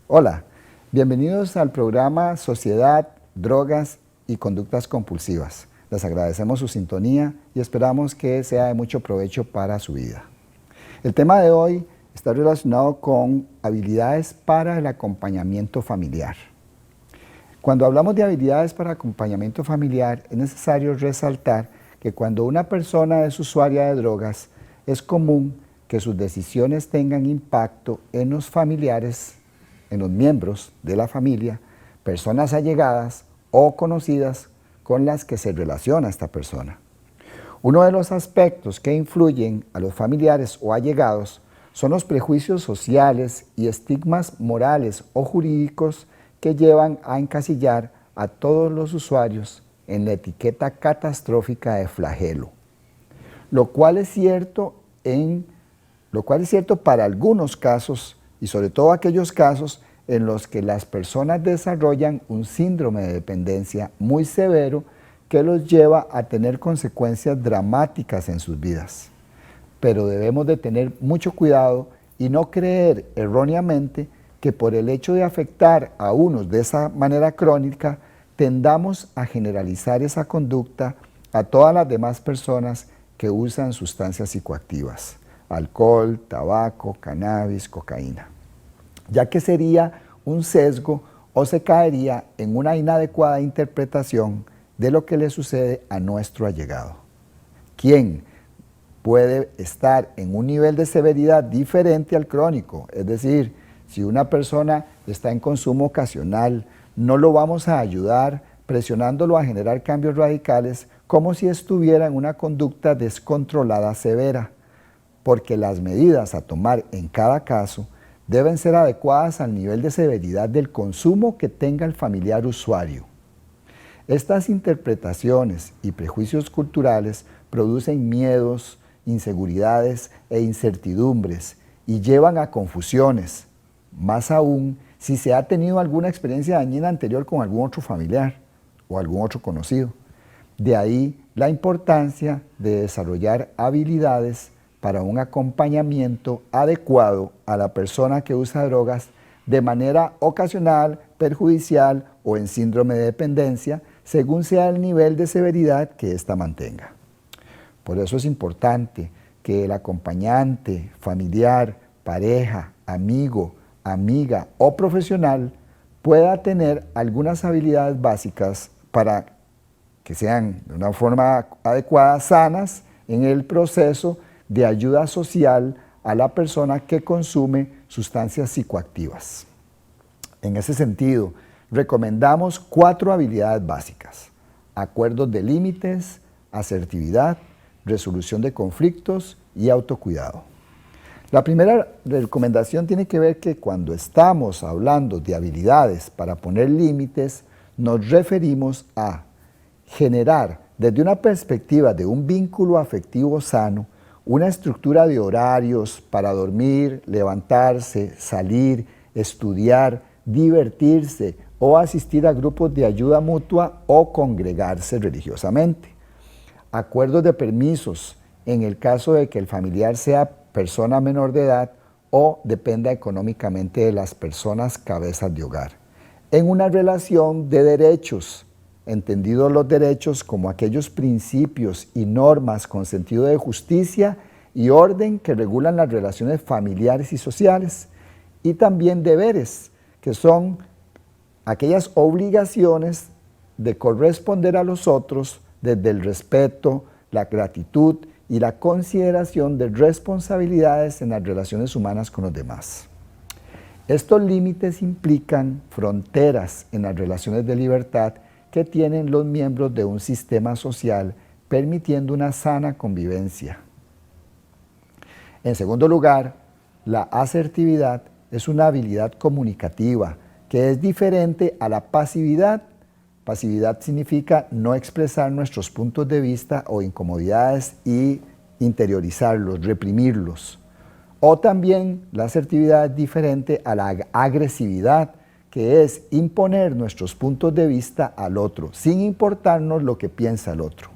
Hola, bienvenidos al programa Sociedad, Drogas y Conductas Compulsivas. Les agradecemos su sintonía y esperamos que sea de mucho provecho para su vida. El tema de hoy está relacionado con habilidades para el acompañamiento familiar. Cuando hablamos de habilidades para acompañamiento familiar, es necesario resaltar que cuando una persona es usuaria de drogas, es común que sus decisiones tengan impacto en los familiares, en los miembros de la familia, personas allegadas o conocidas con las que se relaciona esta persona. Uno de los aspectos que influyen a los familiares o allegados son los prejuicios sociales y estigmas morales o jurídicos que llevan a encasillar a todos los usuarios en la etiqueta catastrófica de flagelo, lo cual es cierto para algunos casos y sobre todo aquellos casos en los que las personas desarrollan un síndrome de dependencia muy severo que los lleva a tener consecuencias dramáticas en sus vidas. Pero debemos de tener mucho cuidado y no creer erróneamente que por el hecho de afectar a unos de esa manera crónica, tendamos a generalizar esa conducta a todas las demás personas que usan sustancias psicoactivas, alcohol, tabaco, cannabis, cocaína, ya que sería un sesgo o se caería en una inadecuada interpretación de lo que le sucede a nuestro allegado, quien puede estar en un nivel de severidad diferente al crónico. Es decir, si una persona está en consumo ocasional, no lo vamos a ayudar presionándolo a generar cambios radicales como si estuviera en una conducta descontrolada severa, porque las medidas a tomar en cada caso deben ser adecuadas al nivel de severidad del consumo que tenga el familiar usuario. Estas interpretaciones y prejuicios culturales producen miedos, inseguridades e incertidumbres y llevan a confusiones, más aún si se ha tenido alguna experiencia dañina anterior con algún otro familiar o algún otro conocido. De ahí la importancia de desarrollar habilidades para un acompañamiento adecuado a la persona que usa drogas de manera ocasional, perjudicial o en síndrome de dependencia, según sea el nivel de severidad que ésta mantenga. Por eso es importante que el acompañante, familiar, pareja, amigo, amiga o profesional pueda tener algunas habilidades básicas para que sean de una forma adecuada, sanas en el proceso de ayuda social a la persona que consume sustancias psicoactivas. En ese sentido, recomendamos 4 habilidades básicas: acuerdos de límites, asertividad, resolución de conflictos y autocuidado. La primera recomendación tiene que ver que cuando estamos hablando de habilidades para poner límites, nos referimos a generar desde una perspectiva de un vínculo afectivo sano, una estructura de horarios para dormir, levantarse, salir, estudiar, divertirse o asistir a grupos de ayuda mutua o congregarse religiosamente. Acuerdos de permisos en el caso de que el familiar sea persona menor de edad o dependa económicamente de las personas cabezas de hogar. En una relación de derechos, entendidos los derechos como aquellos principios y normas con sentido de justicia y orden que regulan las relaciones familiares y sociales, y también deberes, que son aquellas obligaciones de corresponder a los otros desde el respeto, la gratitud y la consideración de responsabilidades en las relaciones humanas con los demás. Estos límites implican fronteras en las relaciones de libertad que tienen los miembros de un sistema social, permitiendo una sana convivencia. En segundo lugar, la asertividad es una habilidad comunicativa que es diferente a la pasividad. Pasividad significa no expresar nuestros puntos de vista o incomodidades y interiorizarlos, reprimirlos. O también la asertividad es diferente a la agresividad, que es imponer nuestros puntos de vista al otro, sin importarnos lo que piensa el otro.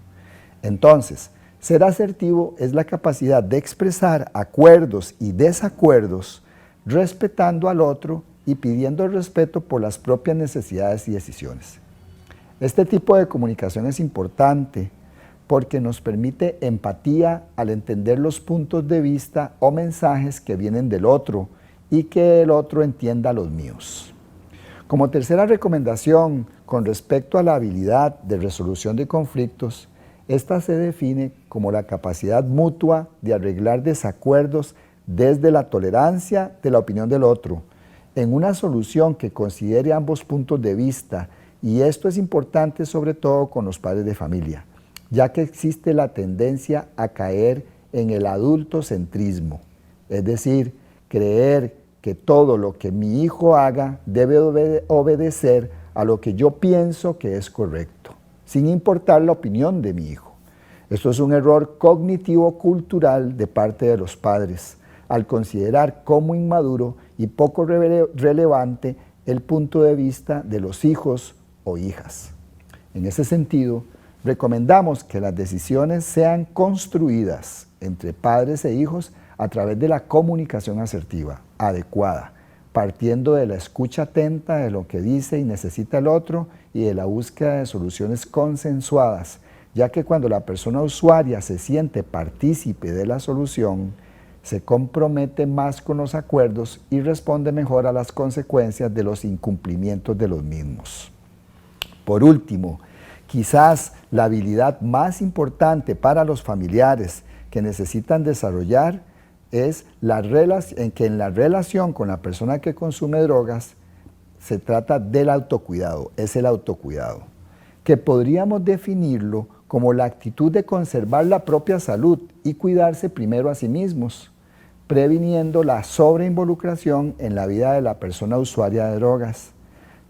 Entonces, ser asertivo es la capacidad de expresar acuerdos y desacuerdos respetando al otro y pidiendo respeto por las propias necesidades y decisiones. Este tipo de comunicación es importante porque nos permite empatía al entender los puntos de vista o mensajes que vienen del otro y que el otro entienda los míos. Como tercera recomendación con respecto a la habilidad de resolución de conflictos, esta se define como la capacidad mutua de arreglar desacuerdos desde la tolerancia de la opinión del otro, en una solución que considere ambos puntos de vista, y esto es importante sobre todo con los padres de familia, ya que existe la tendencia a caer en el adultocentrismo, es decir, creer que todo lo que mi hijo haga debe obedecer a lo que yo pienso que es correcto, sin importar la opinión de mi hijo. Esto es un error cognitivo-cultural de parte de los padres, al considerar como inmaduro y poco relevante el punto de vista de los hijos o hijas. En ese sentido, recomendamos que las decisiones sean construidas entre padres e hijos a través de la comunicación asertiva, adecuada, partiendo de la escucha atenta de lo que dice y necesita el otro y de la búsqueda de soluciones consensuadas, ya que cuando la persona usuaria se siente partícipe de la solución, se compromete más con los acuerdos y responde mejor a las consecuencias de los incumplimientos de los mismos. Por último, quizás la habilidad más importante para los familiares que necesitan desarrollar es que en la relación con la persona que consume drogas se trata del autocuidado, es el autocuidado, que podríamos definirlo como la actitud de conservar la propia salud y cuidarse primero a sí mismos, previniendo la sobreinvolucración en la vida de la persona usuaria de drogas.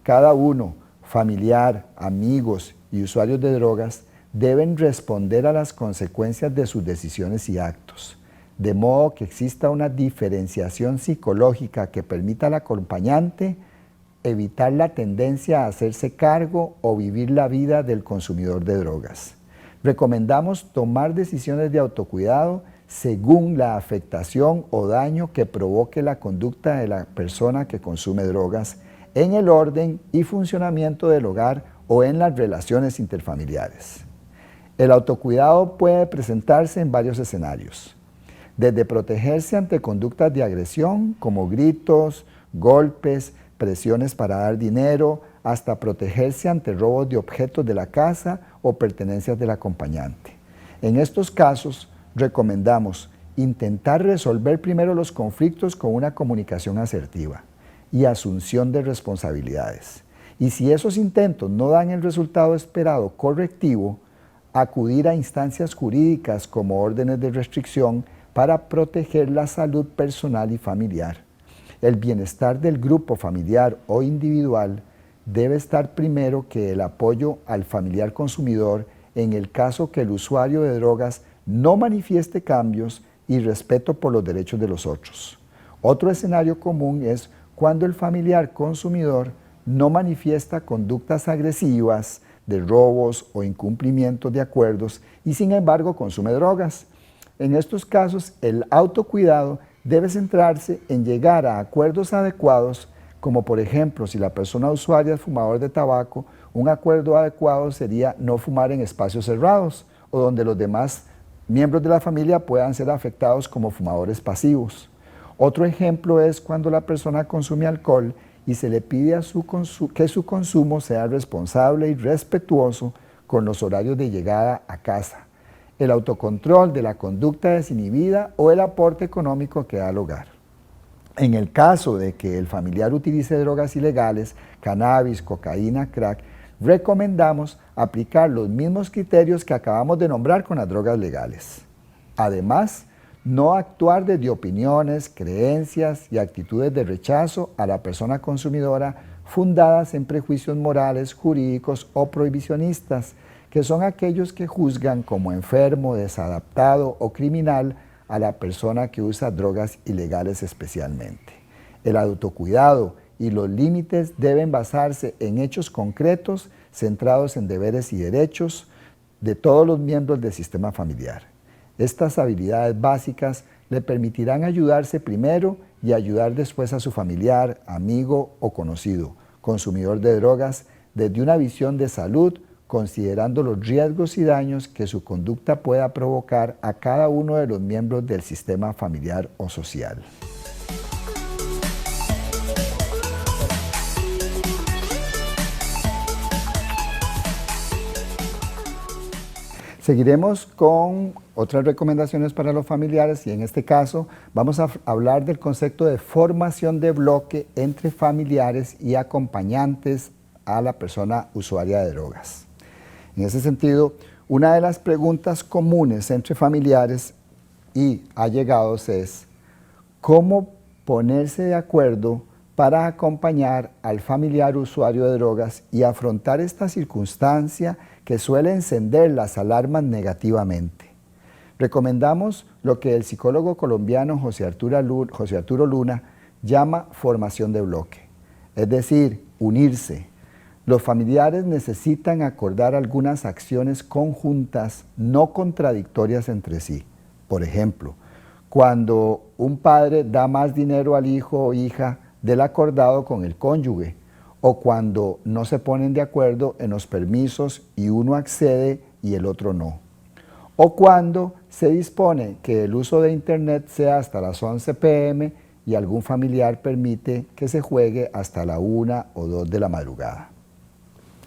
Cada uno, familiar, amigos y usuarios de drogas, deben responder a las consecuencias de sus decisiones y actos, de modo que exista una diferenciación psicológica que permita al acompañante evitar la tendencia a hacerse cargo o vivir la vida del consumidor de drogas. Recomendamos tomar decisiones de autocuidado según la afectación o daño que provoque la conducta de la persona que consume drogas en el orden y funcionamiento del hogar o en las relaciones interfamiliares. El autocuidado puede presentarse en varios escenarios, desde protegerse ante conductas de agresión como gritos, golpes, presiones para dar dinero, hasta protegerse ante robos de objetos de la casa o pertenencias del acompañante. En estos casos, recomendamos intentar resolver primero los conflictos con una comunicación asertiva y asunción de responsabilidades. Y si esos intentos no dan el resultado esperado correctivo, acudir a instancias jurídicas como órdenes de restricción para proteger la salud personal y familiar. El bienestar del grupo familiar o individual debe estar primero que el apoyo al familiar consumidor en el caso que el usuario de drogas no manifieste cambios y respeto por los derechos de los otros. Otro escenario común es cuando el familiar consumidor no manifiesta conductas agresivas de robos o incumplimientos de acuerdos y sin embargo consume drogas. En estos casos, el autocuidado debe centrarse en llegar a acuerdos adecuados, como por ejemplo, si la persona usuaria es fumador de tabaco, un acuerdo adecuado sería no fumar en espacios cerrados o donde los demás miembros de la familia puedan ser afectados como fumadores pasivos. Otro ejemplo es cuando la persona consume alcohol y se le pide que su consumo sea responsable y respetuoso con los horarios de llegada a casa, el autocontrol de la conducta desinhibida o el aporte económico que da al hogar. En el caso de que el familiar utilice drogas ilegales, cannabis, cocaína, crack, recomendamos aplicar los mismos criterios que acabamos de nombrar con las drogas legales. Además, no actuar desde opiniones, creencias y actitudes de rechazo a la persona consumidora fundadas en prejuicios morales, jurídicos o prohibicionistas, que son aquellos que juzgan como enfermo, desadaptado o criminal a la persona que usa drogas ilegales especialmente. El autocuidado y los límites deben basarse en hechos concretos centrados en deberes y derechos de todos los miembros del sistema familiar. Estas habilidades básicas le permitirán ayudarse primero y ayudar después a su familiar, amigo o conocido, consumidor de drogas, desde una visión de salud, considerando los riesgos y daños que su conducta pueda provocar a cada uno de los miembros del sistema familiar o social. Seguiremos con otras recomendaciones para los familiares y en este caso vamos a hablar del concepto de formación de bloque entre familiares y acompañantes a la persona usuaria de drogas. En ese sentido, una de las preguntas comunes entre familiares y allegados es ¿cómo ponerse de acuerdo para acompañar al familiar usuario de drogas y afrontar esta circunstancia que suele encender las alarmas negativamente? Recomendamos lo que el psicólogo colombiano José Arturo Luna llama formación de bloque, es decir, unirse. Los familiares necesitan acordar algunas acciones conjuntas, no contradictorias entre sí. Por ejemplo, cuando un padre da más dinero al hijo o hija del acordado con el cónyuge, o cuando no se ponen de acuerdo en los permisos y uno accede y el otro no. O cuando se dispone que el uso de internet sea hasta las 11 p.m. y algún familiar permite que se juegue hasta la 1 o 2 de la madrugada.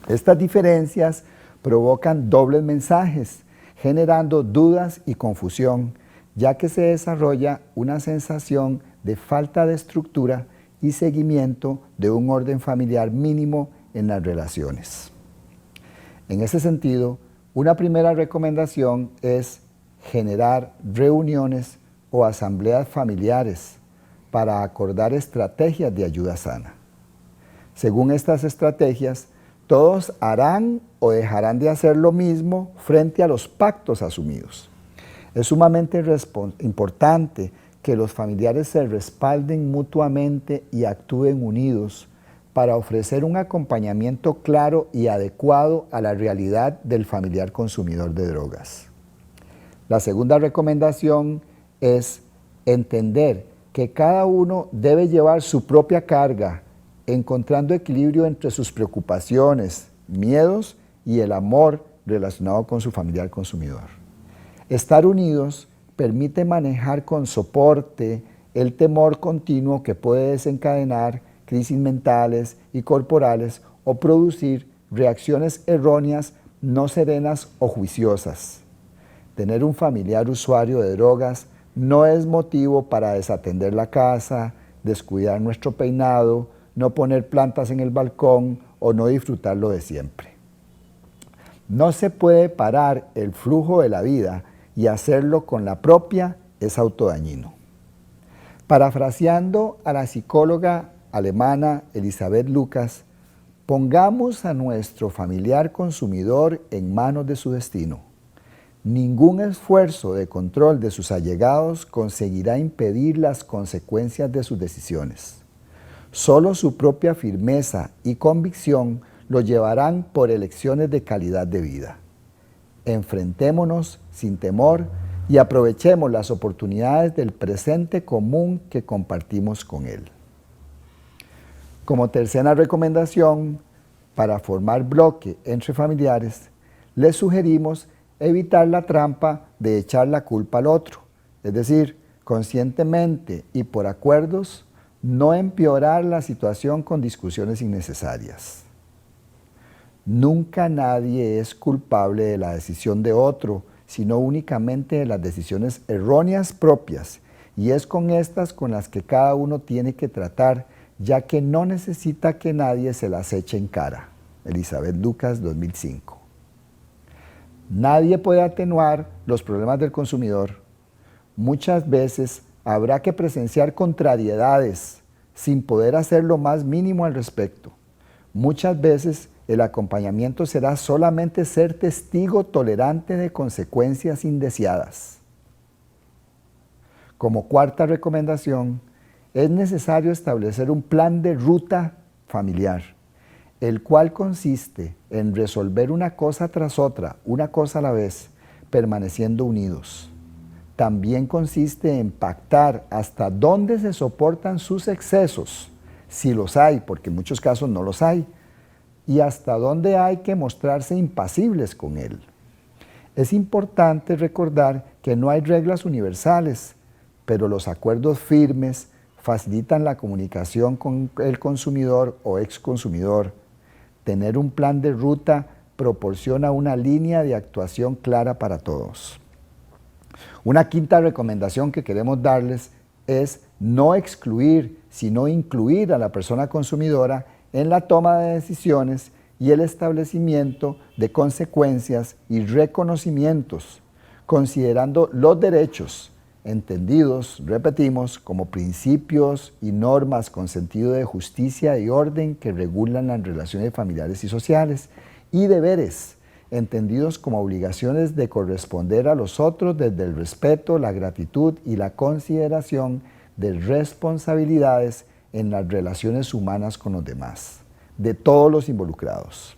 Estas diferencias provocan dobles mensajes, generando dudas y confusión, ya que se desarrolla una sensación de falta de estructura y seguimiento de un orden familiar mínimo en las relaciones. En ese sentido, una primera recomendación es generar reuniones o asambleas familiares para acordar estrategias de ayuda sana. Según estas estrategias, todos harán o dejarán de hacer lo mismo frente a los pactos asumidos. Es sumamente importante que los familiares se respalden mutuamente y actúen unidos para ofrecer un acompañamiento claro y adecuado a la realidad del familiar consumidor de drogas. La segunda recomendación es entender que cada uno debe llevar su propia carga, encontrando equilibrio entre sus preocupaciones, miedos y el amor relacionado con su familiar consumidor. Estar unidos permite manejar con soporte el temor continuo que puede desencadenar crisis mentales y corporales o producir reacciones erróneas, no serenas o juiciosas. Tener un familiar usuario de drogas no es motivo para desatender la casa, descuidar nuestro peinado, no poner plantas en el balcón o no disfrutar lo de siempre. No se puede parar el flujo de la vida y hacerlo con la propia es autodañino. Parafraseando a la psicóloga alemana Elisabeth Lucas, pongamos a nuestro familiar consumidor en manos de su destino. Ningún esfuerzo de control de sus allegados conseguirá impedir las consecuencias de sus decisiones. Solo su propia firmeza y convicción lo llevarán por elecciones de calidad de vida. Enfrentémonos sin temor y aprovechemos las oportunidades del presente común que compartimos con él. Como tercera recomendación, para formar bloque entre familiares, les sugerimos evitar la trampa de echar la culpa al otro, es decir, conscientemente y por acuerdos, no empeorar la situación con discusiones innecesarias. Nunca nadie es culpable de la decisión de otro, sino únicamente de las decisiones erróneas propias, y es con estas con las que cada uno tiene que tratar, ya que no necesita que nadie se las eche en cara. Elisabeth Lucas, 2005. Nadie puede atenuar los problemas del consumidor. Muchas veces habrá que presenciar contrariedades sin poder hacer lo más mínimo al respecto. Muchas veces el acompañamiento será solamente ser testigo tolerante de consecuencias indeseadas. Como cuarta recomendación, es necesario establecer un plan de ruta familiar, el cual consiste en resolver una cosa tras otra, una cosa a la vez, permaneciendo unidos. también consiste en pactar hasta dónde se soportan sus excesos, si los hay, porque en muchos casos no los hay, y hasta dónde hay que mostrarse impasibles con él. Es importante recordar que no hay reglas universales, pero los acuerdos firmes facilitan la comunicación con el consumidor o exconsumidor. Tener un plan de ruta proporciona una línea de actuación clara para todos. Una quinta recomendación que queremos darles es no excluir, sino incluir a la persona consumidora en la toma de decisiones y el establecimiento de consecuencias y reconocimientos, considerando los derechos, entendidos, repetimos, como principios y normas con sentido de justicia y orden que regulan las relaciones familiares y sociales, y deberes, entendidos como obligaciones de corresponder a los otros desde el respeto, la gratitud y la consideración de responsabilidades en las relaciones humanas con los demás, de todos los involucrados.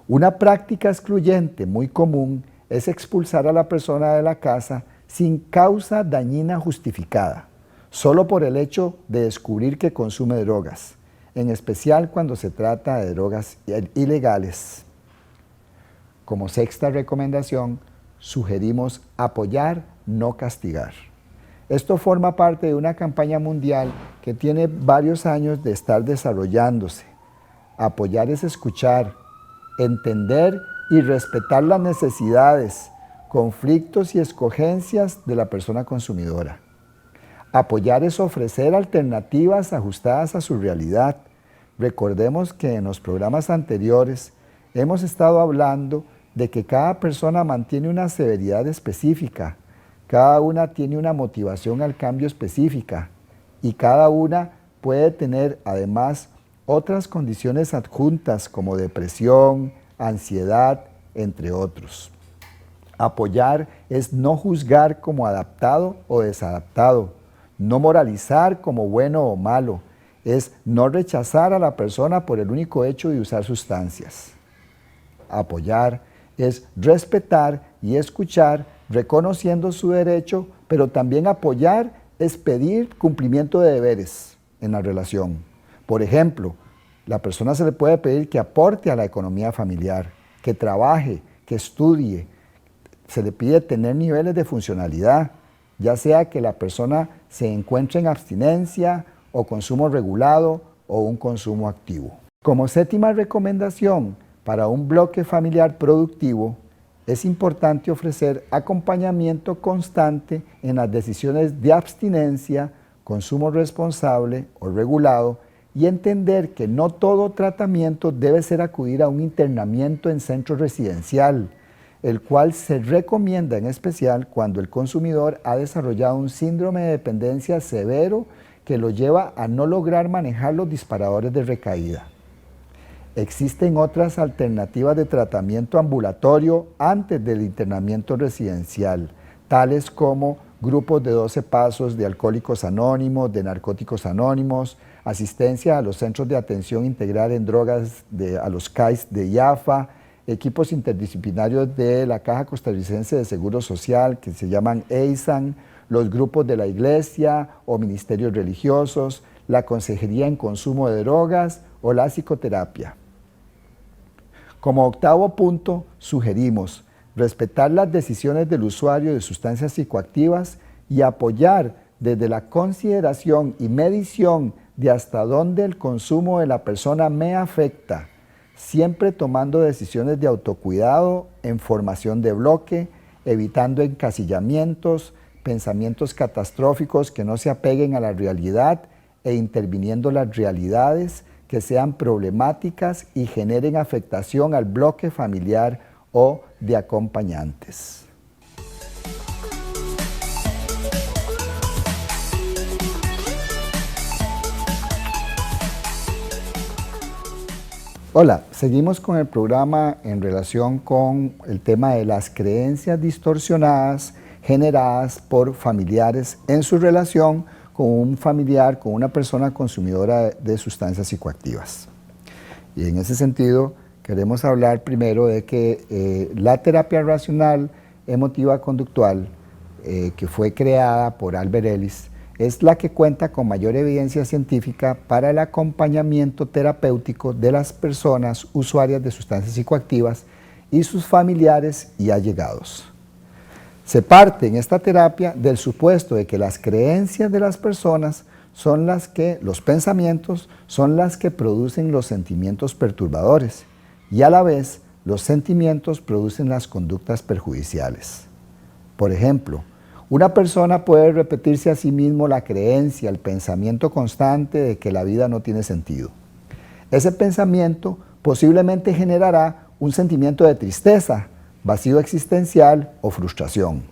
Una práctica excluyente muy común es expulsar a la persona de la casa sin causa dañina justificada, solo por el hecho de descubrir que consume drogas, en especial cuando se trata de drogas ilegales. Como sexta recomendación, sugerimos apoyar, no castigar. Esto forma parte de una campaña mundial que tiene varios años de estar desarrollándose. Apoyar es escuchar, entender y respetar las necesidades, conflictos y escogencias de la persona consumidora. Apoyar es ofrecer alternativas ajustadas a su realidad. Recordemos que en los programas anteriores hemos estado hablando de que cada persona mantiene una severidad específica, cada una tiene una motivación al cambio específica y cada una puede tener además otras condiciones adjuntas como depresión, ansiedad, entre otros. Apoyar es no juzgar como adaptado o desadaptado, no moralizar como bueno o malo, es no rechazar a la persona por el único hecho de usar sustancias. Apoyar es respetar y escuchar, reconociendo su derecho, pero también apoyar es pedir cumplimiento de deberes en la relación. Por ejemplo, la persona se le puede pedir que aporte a la economía familiar, que trabaje, que estudie. Se le pide tener niveles de funcionalidad, ya sea que la persona se encuentre en abstinencia o consumo regulado o un consumo activo. Como séptima recomendación para un bloque familiar productivo, es importante ofrecer acompañamiento constante en las decisiones de abstinencia, consumo responsable o regulado y entender que no todo tratamiento debe ser acudir a un internamiento en centro residencial, el cual se recomienda en especial cuando el consumidor ha desarrollado un síndrome de dependencia severo que lo lleva a no lograr manejar los disparadores de recaída. Existen otras alternativas de tratamiento ambulatorio antes del internamiento residencial, tales como grupos de 12 pasos de Alcohólicos Anónimos, de Narcóticos Anónimos, asistencia a los centros de atención integral en drogas, a los CAIS de IAFA, equipos interdisciplinarios de la Caja Costarricense de Seguro Social que se llaman EISAN, los grupos de la iglesia o ministerios religiosos, la consejería en consumo de drogas o la psicoterapia. Como octavo punto, sugerimos respetar las decisiones del usuario de sustancias psicoactivas y apoyar desde la consideración y medición de hasta dónde el consumo de la persona me afecta, siempre tomando decisiones de autocuidado en formación de bloque, evitando encasillamientos, pensamientos catastróficos que no se apeguen a la realidad e interviniendo las realidades que sean problemáticas y generen afectación al bloque familiar o de acompañantes. Hola, seguimos con el programa en relación con el tema de las creencias distorsionadas generadas por familiares en su relación con un familiar, con una persona consumidora de sustancias psicoactivas. Y en ese sentido, queremos hablar primero de que la terapia racional emotiva conductual que fue creada por Albert Ellis, es la que cuenta con mayor evidencia científica para el acompañamiento terapéutico de las personas usuarias de sustancias psicoactivas y sus familiares y allegados. Se parte en esta terapia del supuesto de que las creencias de las personas son los pensamientos son las que producen los sentimientos perturbadores y a la vez los sentimientos producen las conductas perjudiciales. Por ejemplo, una persona puede repetirse a sí mismo la creencia, el pensamiento constante de que la vida no tiene sentido. Ese pensamiento posiblemente generará un sentimiento de tristeza, vacío existencial o frustración.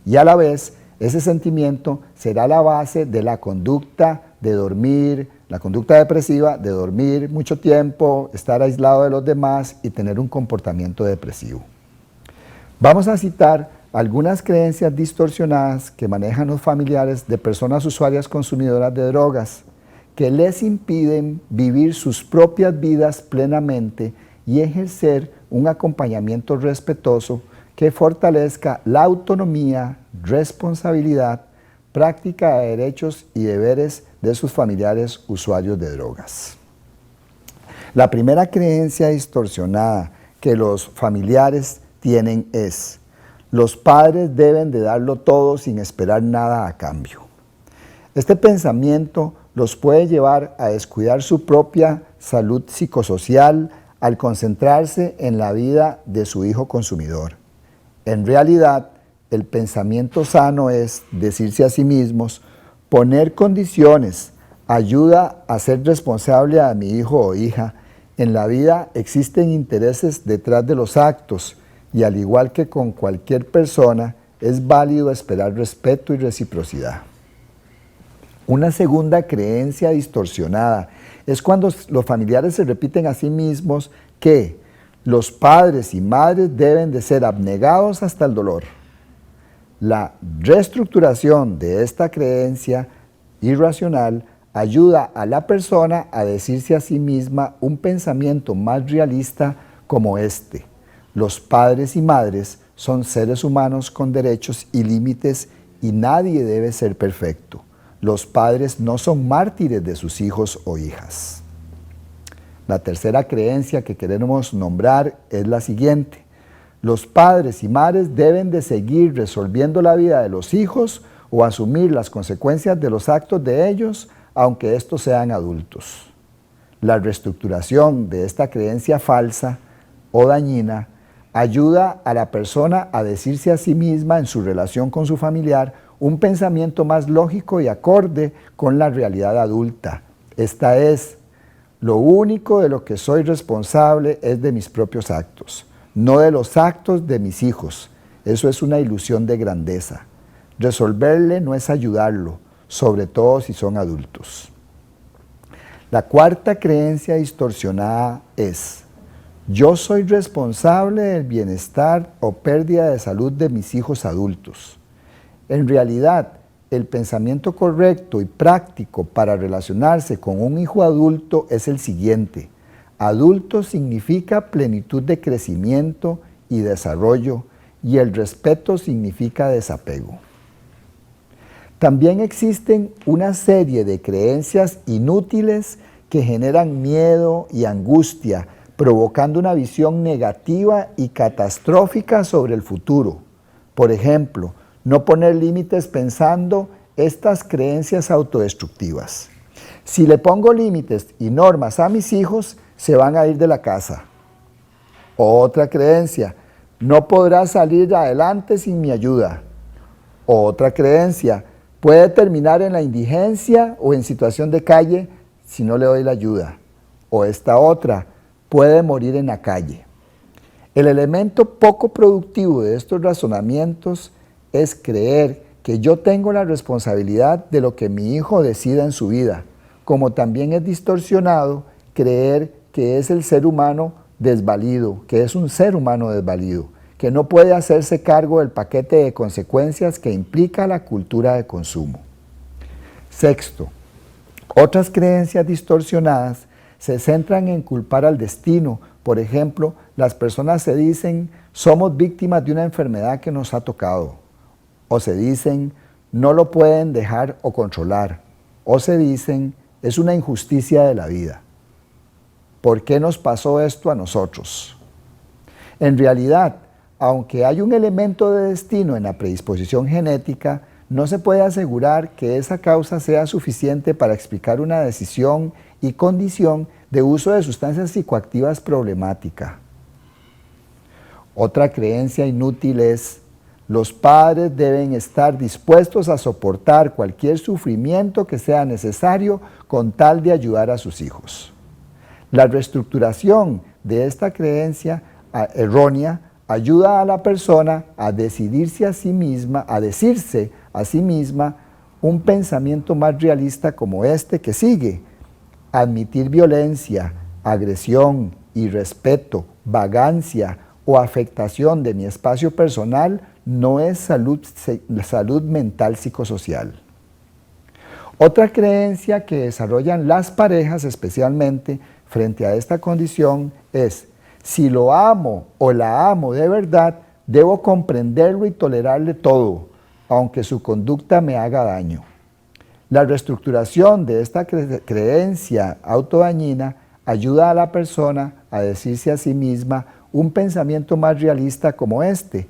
Y a la vez, ese sentimiento será la base de la conducta de dormir, la conducta depresiva de dormir mucho tiempo, estar aislado de los demás y tener un comportamiento depresivo. Vamos a citar algunas creencias distorsionadas que manejan los familiares de personas usuarias consumidoras de drogas, que les impiden vivir sus propias vidas plenamente y ejercer un acompañamiento respetuoso que fortalezca la autonomía, responsabilidad, práctica de derechos y deberes de sus familiares usuarios de drogas. La primera creencia distorsionada que los familiares tienen es: los padres deben de darlo todo sin esperar nada a cambio. Este pensamiento los puede llevar a descuidar su propia salud psicosocial al concentrarse en la vida de su hijo consumidor. En realidad, el pensamiento sano es decirse a sí mismos: poner condiciones ayuda a ser responsable a mi hijo o hija. En la vida existen intereses detrás de los actos y al igual que con cualquier persona, es válido esperar respeto y reciprocidad. Una segunda creencia distorsionada es cuando los familiares se repiten a sí mismos que los padres y madres deben de ser abnegados hasta el dolor. La reestructuración de esta creencia irracional ayuda a la persona a decirse a sí misma un pensamiento más realista como este: los padres y madres son seres humanos con derechos y límites y nadie debe ser perfecto. Los padres no son mártires de sus hijos o hijas. La tercera creencia que queremos nombrar es la siguiente: los padres y madres deben de seguir resolviendo la vida de los hijos o asumir las consecuencias de los actos de ellos, aunque estos sean adultos. La reestructuración de esta creencia falsa o dañina ayuda a la persona a decirse a sí misma en su relación con su familiar un pensamiento más lógico y acorde con la realidad adulta. Esta es: lo único de lo que soy responsable es de mis propios actos, no de los actos de mis hijos. Eso es una ilusión de grandeza. Resolverle no es ayudarlo, sobre todo si son adultos. La cuarta creencia distorsionada es: yo soy responsable del bienestar o pérdida de salud de mis hijos adultos. En realidad, el pensamiento correcto y práctico para relacionarse con un hijo adulto es el siguiente: adulto significa plenitud de crecimiento y desarrollo, y el respeto significa desapego. También existen una serie de creencias inútiles que generan miedo y angustia, provocando una visión negativa y catastrófica sobre el futuro. Por ejemplo, no poner límites pensando estas creencias autodestructivas: si le pongo límites y normas a mis hijos, se van a ir de la casa. Otra creencia: no podrá salir adelante sin mi ayuda. Otra creencia: puede terminar en la indigencia o en situación de calle si no le doy la ayuda. O esta otra: puede morir en la calle. El elemento poco productivo de estos razonamientos es creer que yo tengo la responsabilidad de lo que mi hijo decida en su vida, como también es distorsionado creer que es el ser humano desvalido, que es un ser humano desvalido, que no puede hacerse cargo del paquete de consecuencias que implica la cultura de consumo. Sexto, otras creencias distorsionadas se centran en culpar al destino. Por ejemplo, las personas se dicen: somos víctimas de una enfermedad que nos ha tocado. o se dicen no lo pueden dejar o controlar, o se dicen es una injusticia de la vida. ¿Por qué nos pasó esto a nosotros? En realidad, aunque hay un elemento de destino en la predisposición genética, no se puede asegurar que esa causa sea suficiente para explicar una decisión y condición de uso de sustancias psicoactivas problemática. Otra creencia inútil es: los padres deben estar dispuestos a soportar cualquier sufrimiento que sea necesario con tal de ayudar a sus hijos. La reestructuración de esta creencia errónea ayuda a la persona a decirse a sí misma un pensamiento más realista como este que sigue: admitir violencia, agresión, irrespeto, vagancia o afectación de mi espacio personal no es salud mental psicosocial. Otra creencia que desarrollan las parejas especialmente frente a esta condición es: si lo amo o la amo de verdad, debo comprenderlo y tolerarle todo, aunque su conducta me haga daño. La reestructuración de esta creencia autodañina ayuda a la persona a decirse a sí misma un pensamiento más realista como este: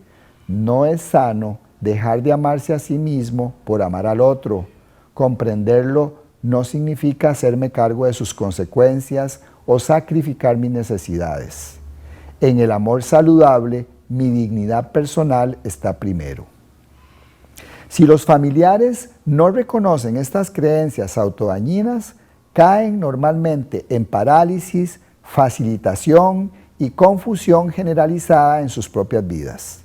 no es sano dejar de amarse a sí mismo por amar al otro. Comprenderlo no significa hacerme cargo de sus consecuencias o sacrificar mis necesidades. En el amor saludable, mi dignidad personal está primero. Si los familiares no reconocen estas creencias autodañinas, caen normalmente en parálisis, facilitación y confusión generalizada en sus propias vidas.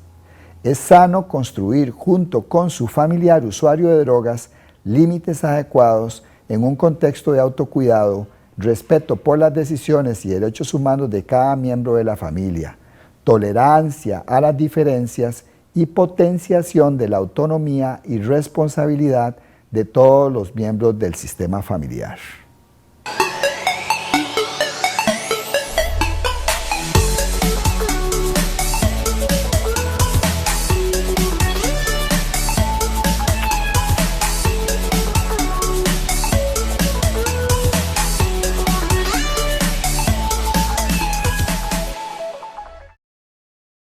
Es sano construir junto con su familiar usuario de drogas límites adecuados en un contexto de autocuidado, respeto por las decisiones y derechos humanos de cada miembro de la familia, tolerancia a las diferencias y potenciación de la autonomía y responsabilidad de todos los miembros del sistema familiar.